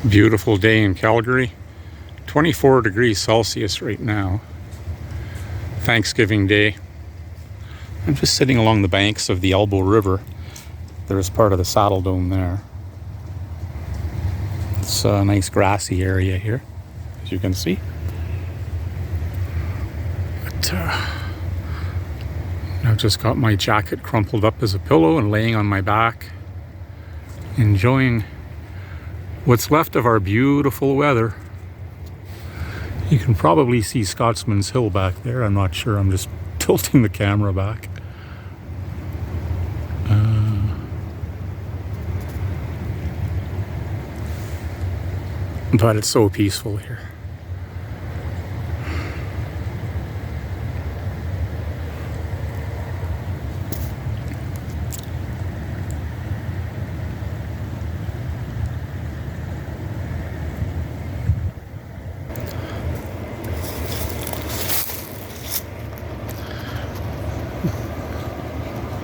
Beautiful day in Calgary. 24 degrees Celsius right now. Thanksgiving Day. I'm just sitting along the banks of the Elbow River. There's part of the Saddle Dome there. It's a nice grassy area here, as you can see. But, I've just got my jacket crumpled up as a pillow and laying on my back, enjoying what's left of our beautiful weather. You can probably see Scotsman's Hill back there. I'm not sure. I'm just tilting the camera back. But it's so peaceful here.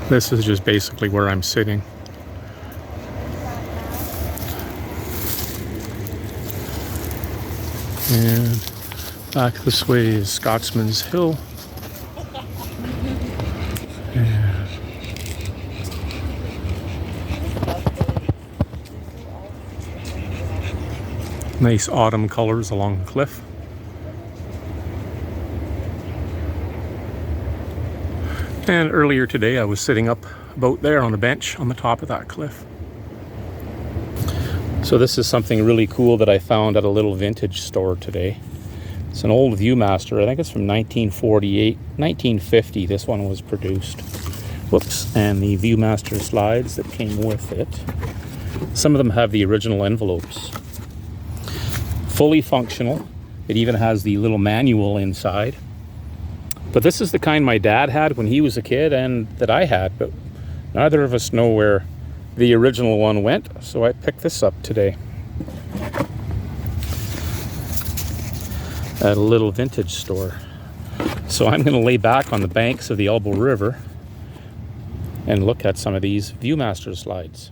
This is just basically where I'm sitting. And back this way is Scotsman's Hill. And nice autumn colors along the cliff. And earlier today I was sitting up about there on a bench on the top of that cliff. So this is something really cool that I found at a little vintage store today. It's an old Viewmaster. I think it's from 1948, 1950 this one was produced. Whoops. And the Viewmaster slides that came with it. Some of them have the original envelopes. Fully functional. It even has the little manual inside. But this is the kind my dad had when he was a kid and that I had, but neither of us know where the original one went, so I picked this up today at a little vintage store. So I'm going to lay back on the banks of the Elbow River and look at some of these Viewmaster slides.